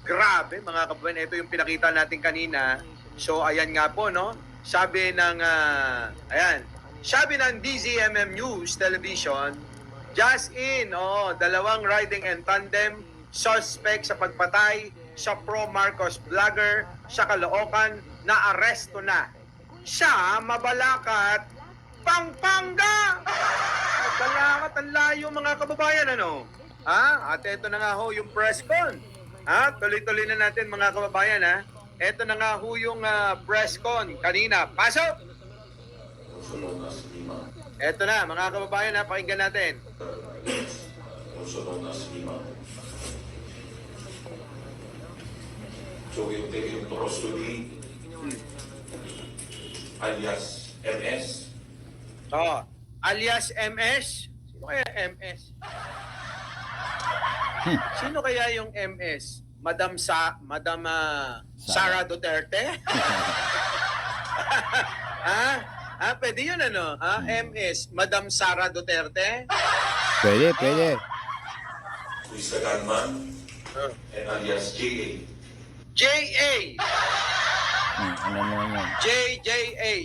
Grabe mga kababayan, ito yung pinakita natin kanina. So ayan nga po, no? Sabi ng sabi ng DZMM News Television, just in, dalawang riding and tandem suspect sa pagpatay sa pro-Marcos vlogger sa Caloocan na aresto na. Siya, Mabalacat, Pampanga! Mabalacat, ang layo mga kababayan, ano? At ito na nga ho yung press con. Tuloy-tuloy na natin mga kababayan, ha? Ito na nga ho yung press con kanina. Pasok! Ito na mga kababayan, ha? Pakinggan natin. So yung Torostoli alias MS. Alias MS. Sino kaya MS? Sino kaya yung MS? Madam Sara Duterte? Pwede yun ano? MS, Madam Sara Duterte? Pwede. Who is the gunman and alias JA. JA! Ano naman yan?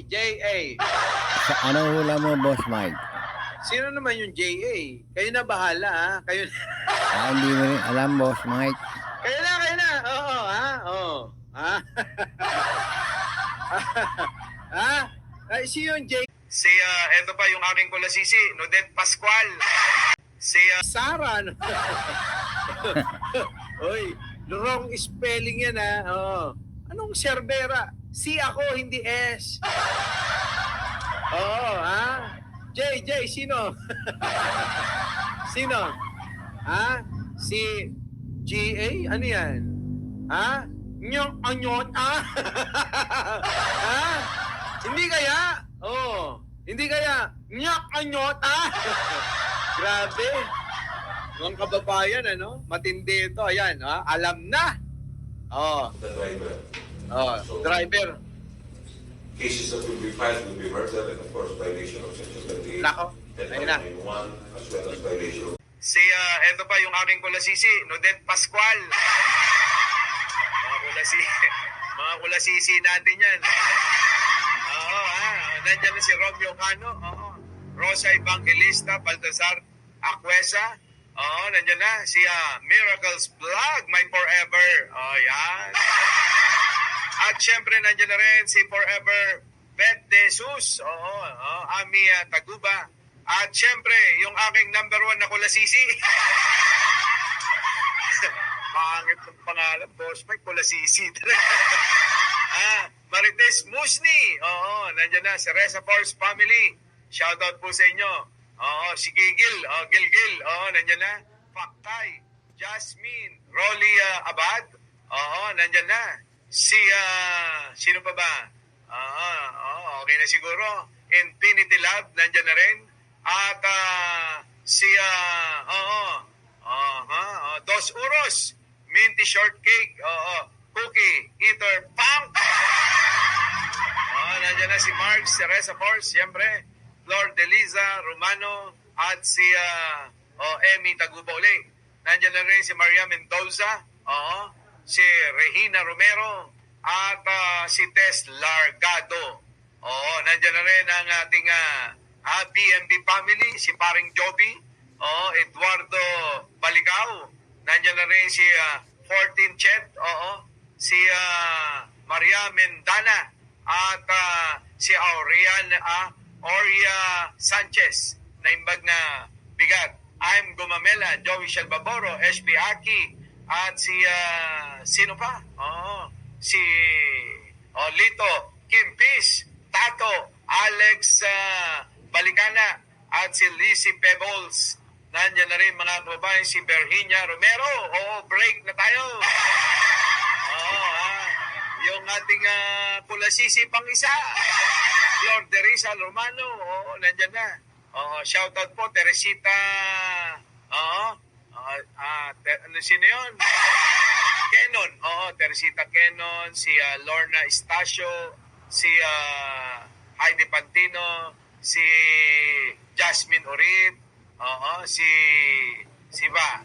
JA. Anong hula mo, Boss Mike? Sino naman yung JA? Kayo na bahala, ha? Kayo na. Hindi mo rin alam, Boss Mike. Kayo na. Oo, ha? Oo. Ay, si yung JA. Eto pa yung aking kulasisi, Nodet Pascual. Sara. Oy, wrong spelling yan, ha? Oo. Anong Cervera? C ako, hindi S. Oo, ha? JJ, sino? Sino? Si GA? Ano yan? Anyot, Hindi kaya? Hindi kaya? Anyot, Grabe. Mga kababayan, ano? Matindi ito. Ayan, alam na. The driver. Driver. Cases that will be filed will be murder and of course violation of section 38 Nako, and ayun na. 991 as well as violation. Eto pa yung aking kulasisi, Nodet Pascual. Mga kulasisi natin yan. Nandiyan na si Romeo Cano. Rosa Evangelista, Baltasar Aquesa. Nandiyan na si Miracles Vlog, My Forever. Yan. At syempre nandiyan na rin si Forever Beth De Jesus. Ami Taguba. At syempre, yung aking number 1 na kulasisi. Pangit ng pangalan, boss. May kulasisi. Marites Musni. Nandiyan na si Reza Force Family. Shoutout po sa inyo. Si Gigil. Gilgil. Nandiyan na. Paktay. Jasmine. Rolly Abad. Nandiyan na. Sino pa ba? Okay na siguro. Infinity Lab. Nandiyan na rin. At Dos Uros. Minty Shortcake. Cookie. Eater. Punk. Nandiyan na si Mark, si Reza Force, siyempre. Lord Deliza Romano. At si Emmy Taguba uli. Nandiyan na rin si Maria Mendoza. Si Regina Romero. At si Tess Largado. Nandiyan na rin ang ating BMB family, si Paring Joby, Eduardo Baligao. Nandiyan na rin si 14 Chet, si Maria Mendana, at si Aurea Sanchez, na imbag na bigat. I'm Gumamela, Joey Shalbaboro, SB Aki, at si sino pa? Si Lito, Kim Peace, Tato, Alex Baligana, at si Lizzie Pebbles. Nandiyan na rin mga kababayan si Virginia Romero. Break na tayo. Yung ating kulasisi pang isa, Lord Teresa Romano. Nandiyan na. Shoutout po, Teresita. Sino yun? Kenon. Teresita Kenon, si Lorna Estacio, si Heidi Pantino, si Jasmine Orib, si ba?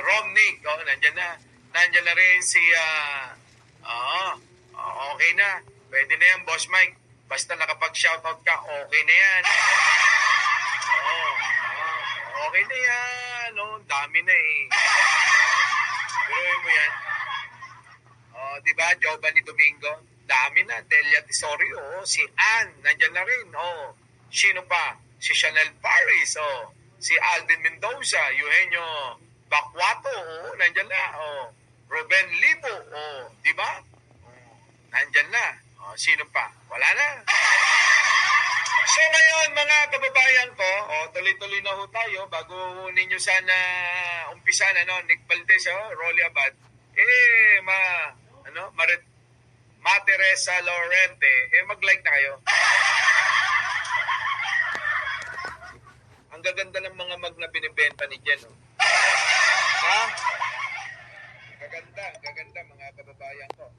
Romnick, nandiyan na. Nandiyan na rin si, okay na. Pwede na yan, Boss Mike. Basta nakapag-shoutout ka, okay na yan. Okay na yan. Dami na eh. Biruin mo yan. Diba, Giovanni Domingo? Dami na. Delia Tesorio, si Ann, nandiyan na rin. Sino pa? Si Chanel Paris, si Alvin Mendoza, Eugenio Bakwato, nandiyan na. Ruben Libo, diba? Nandyan na. Sino pa? Wala na. So ngayon, mga kababayan ko, tuloy-tuloy na ho tayo bago ninyo sana umpisan, Nick Valdez, Rolly Abad, Ma Teresa Lorente, mag-like na kayo. Ang gaganda ng mga mag na binibenta ni Jen, Ha? Gaganda mga kababayan ko.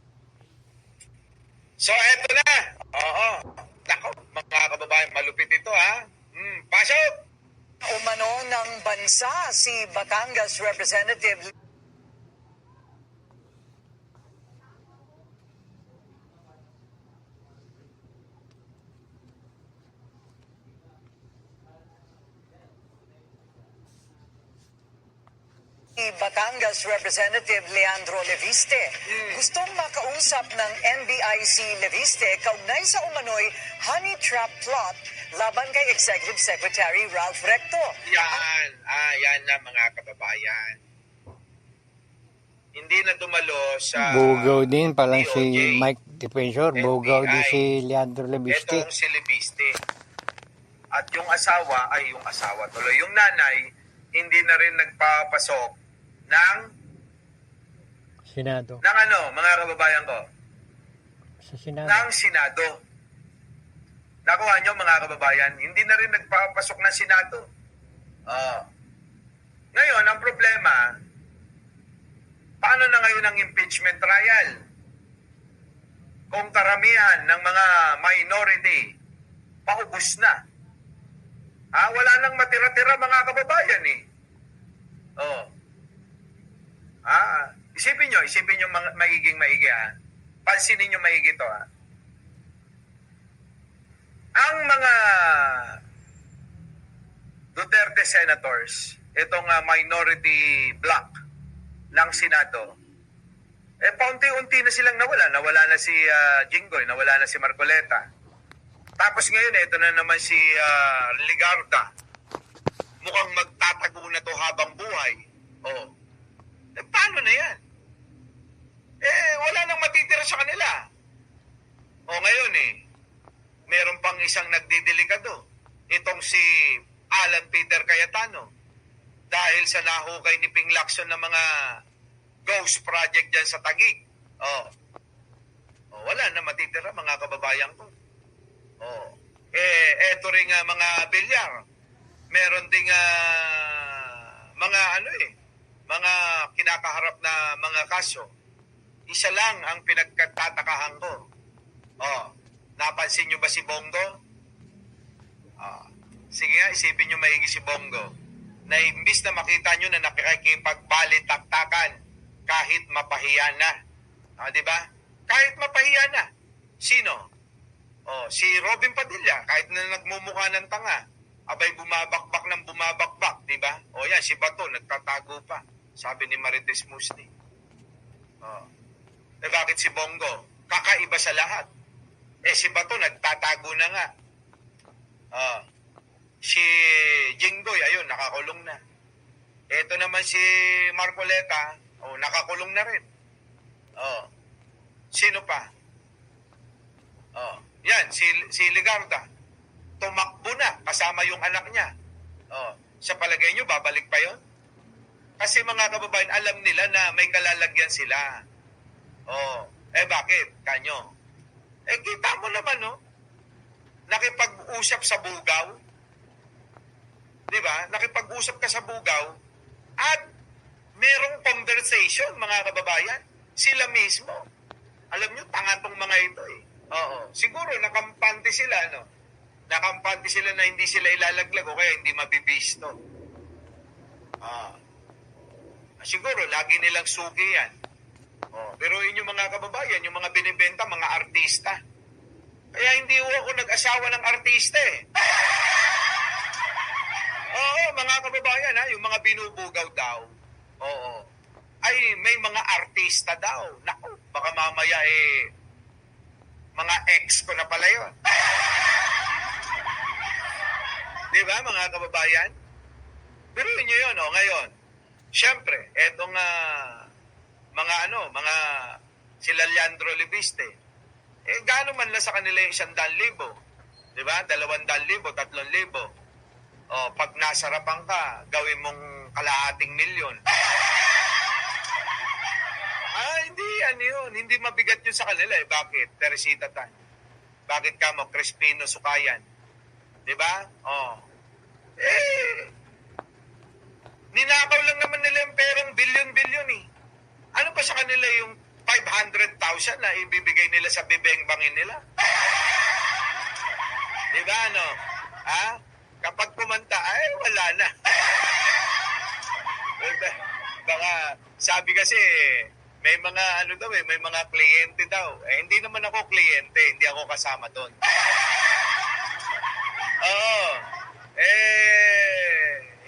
So, eto na. Nako, mga kababayan, malupit ito, ha? Pasok! Umano ng bansa si Batangas Representative Batangas Representative Leandro Leviste. Gustong makausap ng NBIC Leviste kaugnay sa umano'y honey trap plot laban kay Executive Secretary Ralph Recto. Yan na mga kababayan. Hindi na dumalo sa Bugaw din pala DOJ. si Mike Defensor. Bugaw din si Leandro Leviste. Itong si Leviste. At yung asawa, yung nanay, hindi na rin nagpapasok ng Senado. mga kababayan ko, Sa Senado. ng Senado. Nakuha nyo mga kababayan, hindi na rin nagpapasok ng Senado. Ngayon, ang problema, paano na ngayon ang impeachment trial? Kung karamihan ng mga minority, paubos na. Wala nang matira-tira mga kababayan eh. Isipin nyo maiging maigi ha. Pansinin nyo maigi to ha. Ang mga Duterte senators, itong minority bloc ng Senado, paunti-unti na silang nawala. Nawala na si Jinggoy, nawala na si Marcoleta. Tapos ngayon, ito na naman si Ligarda. Mukhang magtatago na to habang buhay. Paano na yan? Wala nang matitira sa kanila. Ngayon meron pang isang nagdidelikado. Itong si Alan Peter Cayetano. Dahil sa nahukay ni Ping Lacson ng mga ghost project dyan sa Taguig. Wala na matitira mga kababayan ko. Eto rin mga bilyar. Meron ding mga kinakaharap na mga kaso. Isa lang ang pinagtatakahan ko. Napansin nyo ba si Bongo? Sige nga, isipin nyo maigi si Bongo. Na imbis na makita nyo na nakikipagbalit-taktakan kahit mapahiya na. Diba? Kahit mapahiya na. Sino? Si Robin Padilla, kahit na nagmumukha ng tanga, abay bumabakbak ng bumabakbak, di ba? Yan, si Bato, nagtatago pa, sabi ni Marites Musni. Bakit si Bongo? Kakaiba sa lahat. Si Bato, nagtatago na nga. Si Jinggoy, ayun, nakakulong na. Ito naman si Marcoleta, nakakulong na rin. Sino pa? Yan, si Ligarda. Tumakbo na, kasama yung anak niya. Sa palagay nyo, babalik pa yon? Kasi mga kababayan, alam nila na may kalalagyan sila. Bakit? Kanyo? Kita mo naman, nakipag-usap sa Bugaw. Diba? Nakipag-usap ka sa Bugaw at merong conversation, mga kababayan. Sila mismo. Alam nyo, tanga tong mga ito eh. Siguro nakampante sila, Nakampante sila na hindi sila ilalaglag o kaya hindi mabibisto. Siguro, lagi nilang sugi yan. Pero yung mga kababayan, yung mga binibenta, mga artista. Kaya hindi ako nag-asawa ng artista eh. Oo, mga kababayan ha, yung mga binubugaw daw. Oo. Ay, may mga artista daw. Naku, baka mamaya mga ex ko na pala yun. Di ba, mga kababayan? Pero nyo yun, ngayon. Siyempre, etong mga sila Leandro Leviste, gaano man lang sa kanila yung 100,000, di ba? 200,000, 3,000. Pag nasarapan ka, gawin mong kalahating milyon. Hindi yun. Hindi mabigat yun sa kanila eh. Bakit? Teresita Tan. Bakit ka mo? Crispino Sukayan. Di ba? Ninakaw lang naman nila yung perang bilyon-bilyon eh. Ano pa sa kanila yung 500,000 na ibibigay nila sa bibeng-bangin nila? Di ba, ano? Kapag kumanta, wala na. Baka, sabi kasi, may mga may mga kliyente daw. Hindi naman ako kliyente, hindi ako kasama doon.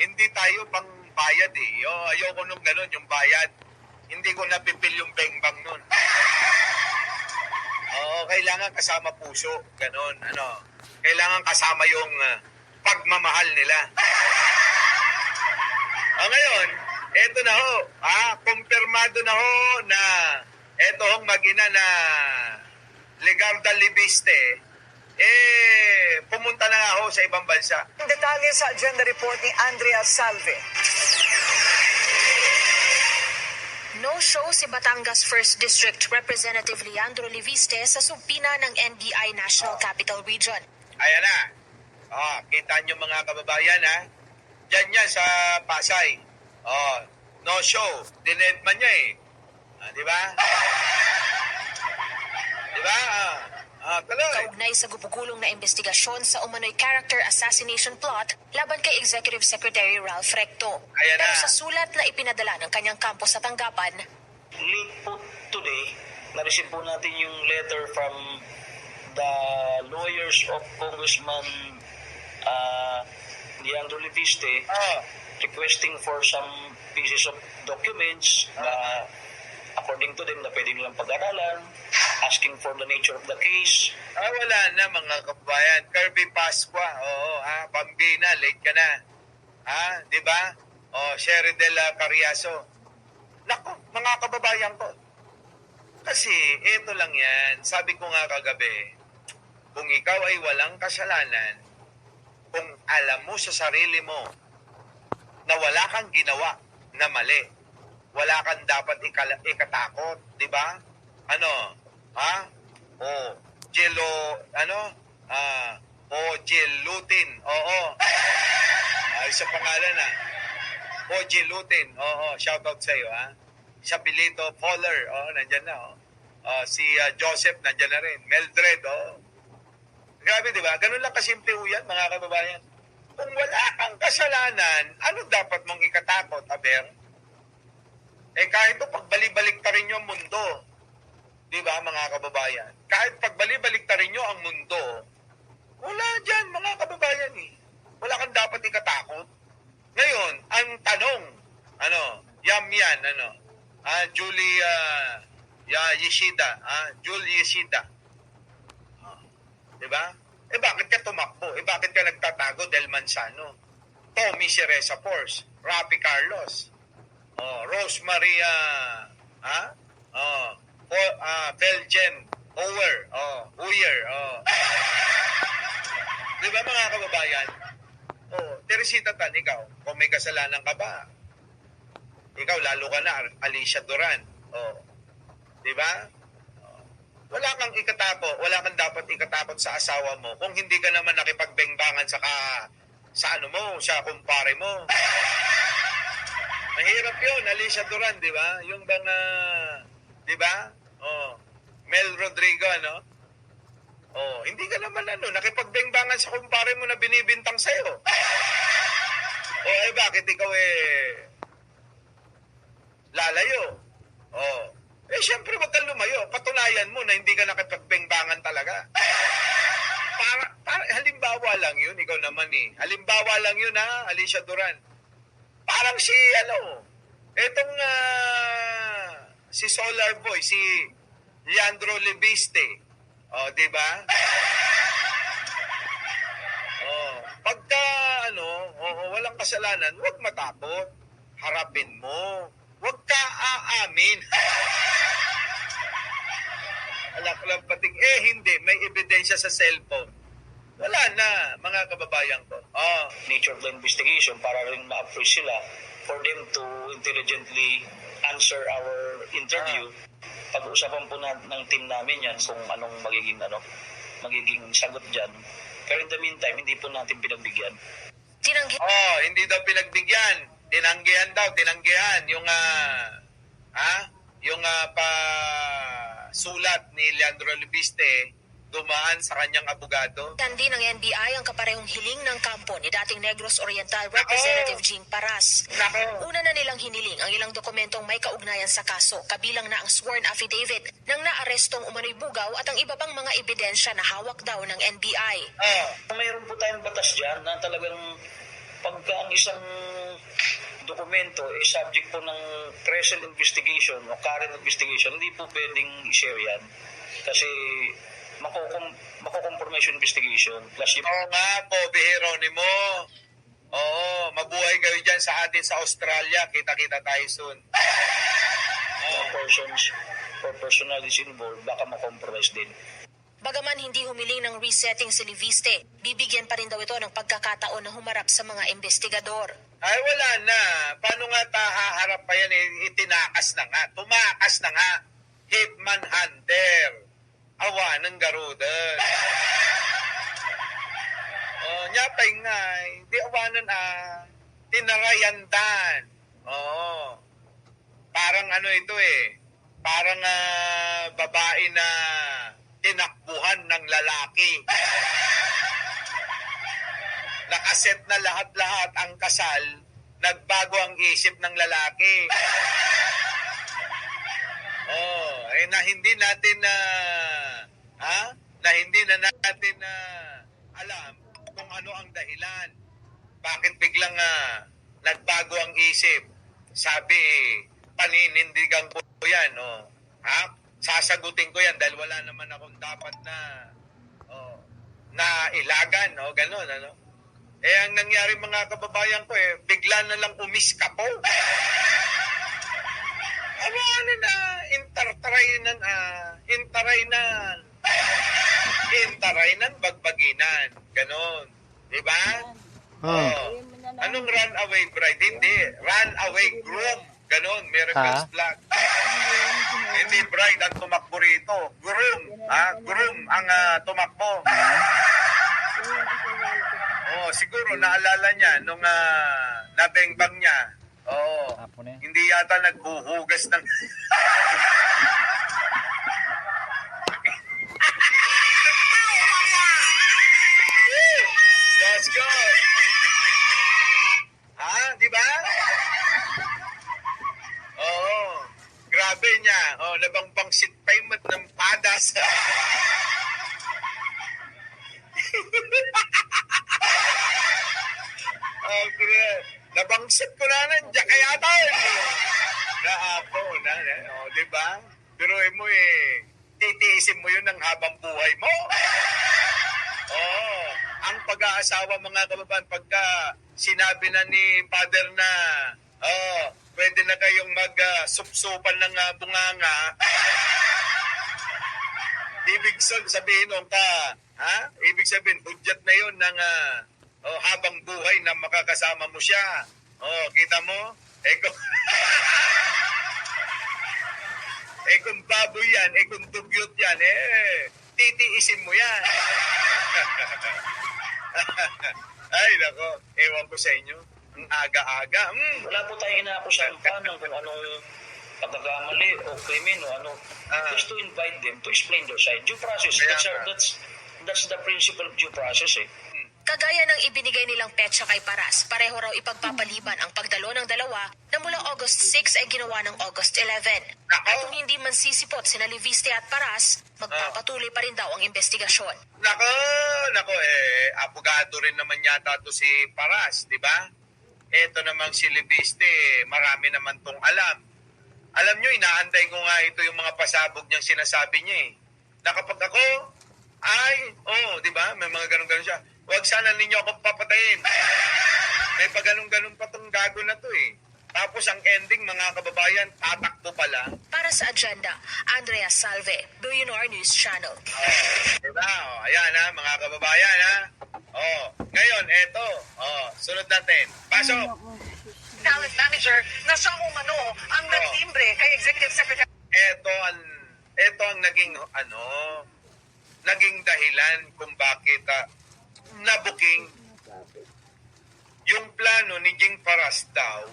Hindi tayo pang bayad eh. Ayoko nung ganun, yung bayad. Hindi ko napipil yung beng-bang nun. Kailangan kasama puso. Ganun, Kailangan kasama yung pagmamahal nila. Ngayon, eto na ho. Kumpirmado na ho na eto hong mag-ina na Legarda Leviste, pumunta na nga ho sa ibang bansa. Detalye sa agenda report ni Andrea Salve. No-show si Batangas 1st District Representative Leandro Leviste sa subpina ng NBI National Capital Region. Ayan na. Kita nyo mga kababayan ha. Diyan yan sa Pasay. No show. Dinedman niya eh. Di ba? Di ba? Tuloy. Kaugnay sa gupugulong na investigasyon sa umano'y character assassination plot laban kay Executive Secretary Ralph Recto. Ayan Pero na. sa sulat na ipinadala ng kanyang kampo sa tanggapan, late po today, na-receive po natin yung letter from the lawyers of Congressman Leandro Leviste requesting for some pieces of documents na according to them na pwede nilang pag-aralan, asking for the nature of the case. Wala na mga kababayan. Kirby Pasqua. Bambina, late ka na. Di ba? Sherry de la Carriazo. Naku, mga kababayan ko. Kasi, ito lang yan. Sabi ko nga kagabi, kung ikaw ay walang kasalanan, kung alam mo sa sarili mo na wala kang ginawa na mali, wala kang dapat ikatakot, di ba? Jelutin. Isa pangalan Jelutin. Shoutout sa iyo, Sa Bilito Fowler, nandyan na, si Joseph, nandyan na rin. Mildred, Grabe, di ba? Ganun lang kasimple yan, mga kababayan. Kung wala kang kasalanan, ano dapat mong ikatakot, Aber? Kahit pagbalik-balik ta rin yung mundo, di ba, mga kababayan? Kahit pagbalik-balik ta rin ang mundo, wala dyan, mga kababayan eh. Wala kang dapat ikatakot. Ngayon, ang tanong, Julie Yeshida. Di ba? Bakit ka tumakbo? Bakit ka nagtatago? Del Manzano, Tommy Cereza Force, Rapi Carlos, Rosemary, Belgen, Uyer, Di ba mga kababayan? Teresita Tan, ikaw, kung may kasalanan ka ba? Ikaw, lalo ka na, Alicia Duran. Di ba? Wala kang dapat ikatakot sa asawa mo kung hindi ka naman nakipagbengbangan sa kumpare mo. Mahirap yun, Alicia Duran, di ba? Yung bang, di ba? Mel Rodrigo, hindi ka naman, nakipagbengbangan sa kumpare mo na binibintang sa'yo. Bakit ikaw lalayo? syempre wag kang lumayo. Patunayan mo na hindi ka nakipagbengangan talaga. Halimbawa lang yun, ikaw naman eh. Halimbawa lang yun ha, Alicia Duran. Parang si, etong si Solar Boy, si Leandro Leviste. O, di ba? Pagka, walang kasalanan, huwag matakot. Harapin mo. Huwag ka aamin. Alak-lang pating, hindi, may ebidensya sa cellphone. Wala na, mga kababayan ko. Nature of the investigation para rin ma-appraise sila for them to intelligently answer our interview. Pag-usapan po ng team namin yan kung anong magiging sagot dyan. Pero in the meantime, hindi po natin pinagbigyan. Tinanggi Hindi daw pinagbigyan. Tinanggihan yung sulat ni Leandro Leviste dumaan sa kanyang abogado. din ng NBI ang kaparehong hiling ng kampo ni dating Negros Oriental Representative Jean Paras. Una na nilang hiniling ang ilang dokumentong may kaugnayan sa kaso, kabilang na ang sworn affidavit ng naarestong umano'y bugaw at ang iba pang mga ebidensya na hawak daw ng NBI. Mayroon po tayong batas dyan na talagang pagka ang isang dokumento ay subject po ng present investigation o current investigation, hindi po pwedeng i-share yan. Kasi mako-compromise yung investigation. Plus yung Kobe Geronimo. Mabuhay kayo dyan sa atin sa Australia. Kita-kita tayo soon. mga persons or personalities involved, baka makompromise din. Bagaman hindi humiling ng resetting si Leviste, bibigyan pa rin daw ito ng pagkakataon na humarap sa mga investigador. Ay, wala na. Paano nga haharap pa yan? Itinakas na nga. Tumakas na nga. Hitman Hunter. Awa ng garuda. Nyapay nga. Di awanan tinarayandan. Parang ito Parang babae na tinakbuhan ng lalaki. Nakaset na lahat-lahat ang kasal, nagbago ang isip ng lalaki. Na hindi natin alam kung ano ang dahilan. Bakit biglang nagbago ang isip? Sabi, paninindigan ko yan, sasagutin ko yan dahil wala naman akong dapat na ilagan, ganon, ang nangyari mga kababayan ko, bigla na lang umiskapo. Intarainan, bagbaginan, ganon. Diba? Anong runaway bride? Hindi. Runaway groom. Ganon, Miracles Flag. Hindi bride ang tumakbo rito. Groom. Groom ang tumakbo. Siguro naalala niya nung nabengbang niya. Hindi yata naghuhugas ng... Let's go! Di ba? Grabe niya. Nabangbang sitpaymat ng padas. Nabangsit ko na nandiyan kaya tayo. Naapo na. Di ba? Pero mo titiisin mo yun ng habang buhay mo. Ang pag-aasawa mga kababayan, pagka sinabi na ni Father na pwede na kayong mag-supsupan ng bunganga, ibig sabihin ibig sabihin, hudyat na yun ng habang buhay na makakasama mo siya. Kita mo? Kung baboy yan, kung dugyot yan, titiisin mo yan. Ay, nako, ewan ko sa inyo. Ang aga-aga. Wala po tayong inaakusahan pa ng kung anong pagkakamali o krimen o ano. Just to invite them to explain their side. Due process. That's the principle of due process. Kagaya ng ibinigay nilang petsa kay Paras, pareho raw ipagpapaliban ang pagdalo ng dalawa na mula August 6 ay ginawa ng August 11. At kung hindi man sisipot sina Leviste at Paras, magpapatuloy pa rin daw ang investigasyon. Nako, abogado rin naman yata to si Paras, di ba? Ito namang si Leviste, marami naman tong alam. Alam nyo, inaantay ko nga ito yung mga pasabog niyang sinasabi niya eh. Na kapag ako, di ba? May mga ganun-ganun siya. Huwag sana ninyo akong papatayin. May pa ganun-ganun pa tong gago na to eh. Tapos ang ending, mga kababayan, tatakbo pala. Para sa agenda, Andrea Salve, Billionaire News Channel. Diba? Ayan ha, mga kababayan ha. Ngayon, eto. Sunod natin. Pasok. Talent manager na siya umano ang nagtimbre kay Executive Secretary. Ito ang naging dahilan kung bakit nabuking yung plano ni Jing Paras daw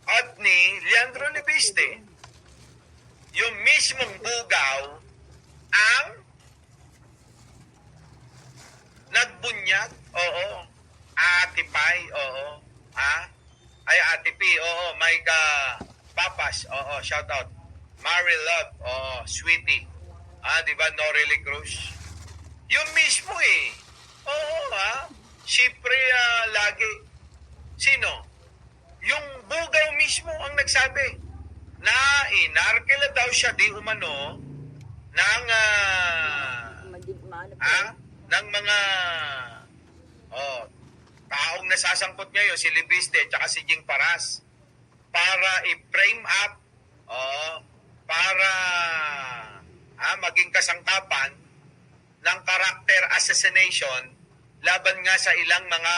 at ni Leandro Leviste. Yung mismong bugaw ang nagbunyag, atipay, atipi, Micah Papas, shout out. Mary Love, Sweetie. Di ba, Norely Cruz? Yung mismo eh. Siyempre, lagi. Sino? Yung bugaw mismo ang nagsabi na inarkila daw siya di umano ng ng mga taong nasasangkot ngayon, si Leviste at si Jing Paras, para i-frame up, para maging kasangkapan ng character assassination laban nga sa ilang mga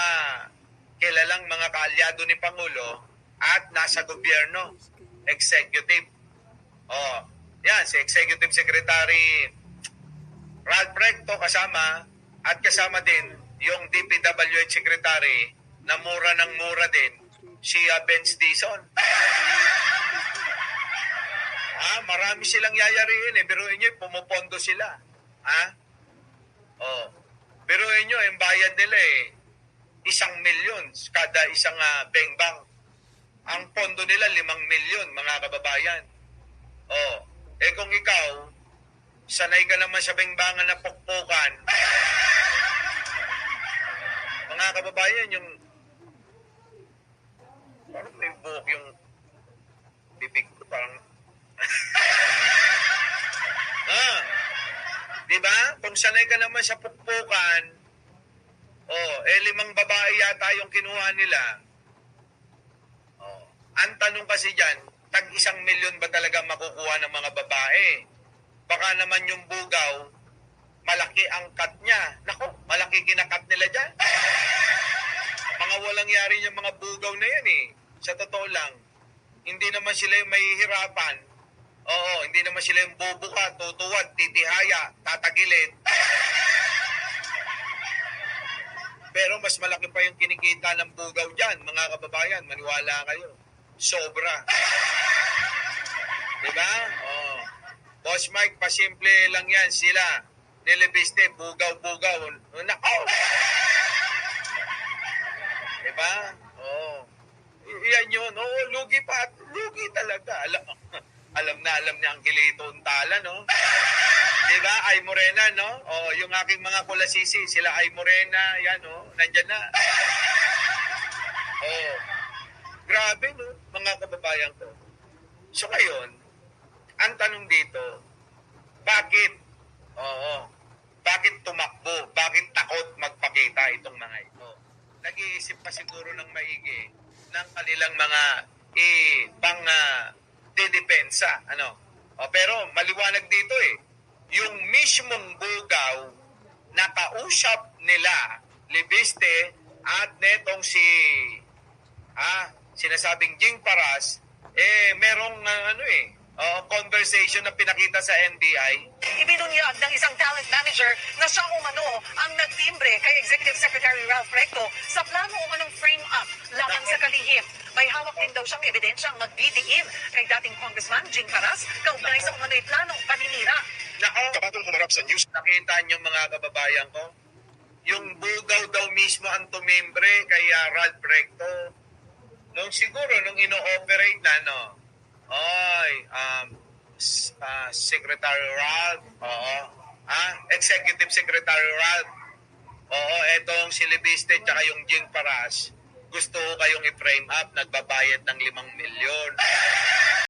kilalang mga kaalyado ni Pangulo at nasa gobyerno, executive. Yan, si Executive Secretary Ralph Recto kasama, at kasama din yung DPWH Secretary na mura ng mura din, si Benz Dizon. Marami silang yayariin eh. Biruin nyo, pumupondo sila. Biruin nyo, yung bayad nila 1 milyon kada isang bengbang. Ang pondo nila 5 milyon, mga kababayan. Kung ikaw, sanay ka naman sa bengbangan na pukpukan, mga kababayan, yung parang may buhok yung bibig ko, parang diba? Kung sanay ka naman sa pukpukan, 5 babae yata yung kinuha nila. Ang tanong kasi dyan, tag 1 milyon ba talaga makukuha ng mga babae? Baka naman yung bugaw, malaki ang cut niya. Naku, malaki kinakat nila dyan. Mga walang yari yung mga bugaw na yan eh. Sa totoo lang, hindi naman sila yung mahihirapan. Hindi naman sila yung bubuka, tutuwad, titihaya, tatagilid. Pero mas malaki pa yung kinikita ng bugaw dyan, mga kababayan. Maniwala kayo. Sobra. Diba? Boss Mike, pasimple lang yan sila. Nilibiste, bugaw-bugaw. Nako! Diba? Yan yun. Lugi pa. Lugi talaga. Alam na Angelito Untala, no? Diba? Ay Morena, no? Yung aking mga kulasisi, sila Ay Morena, yan, no? Nandyan na. Grabe, no? Mga kababayan ko. So ngayon, ang tanong dito, bakit? Bakit tumakbo? Bakit takot magpakita itong mga ito? Nag-iisip pa siguro ng maigi ng kanilang mga dedepensa. Pero maliwanag dito yung mismong bugaw na kausap nila, Leviste at netong sinasabing Jing Paras, merong conversation na pinakita sa NBI. Ibinunyag ng isang talent manager na siya umano ang nagtimbre kay Executive Secretary Ralph Recto sa plano umanong frame up laban sa kalihim. May hawak din daw siyang ebidensyang magbidiin kay dating Congressman Jing Paras kaugnay sa umano'y planong paninira. Nako, kapatong humarap sa news. Nakita niyo mga kababayan ko, yung bugaw daw mismo ang tumimbre kay Ralph Recto. Nung siguro, nung ino-operate na, no? Oy, Secretary Ralph, oo. Executive Secretary Ralph. Oo, etong si Leviste tsaka yung Jing Paras, gusto ko kayong i-frame up, nagbabayad ng 5 milyon.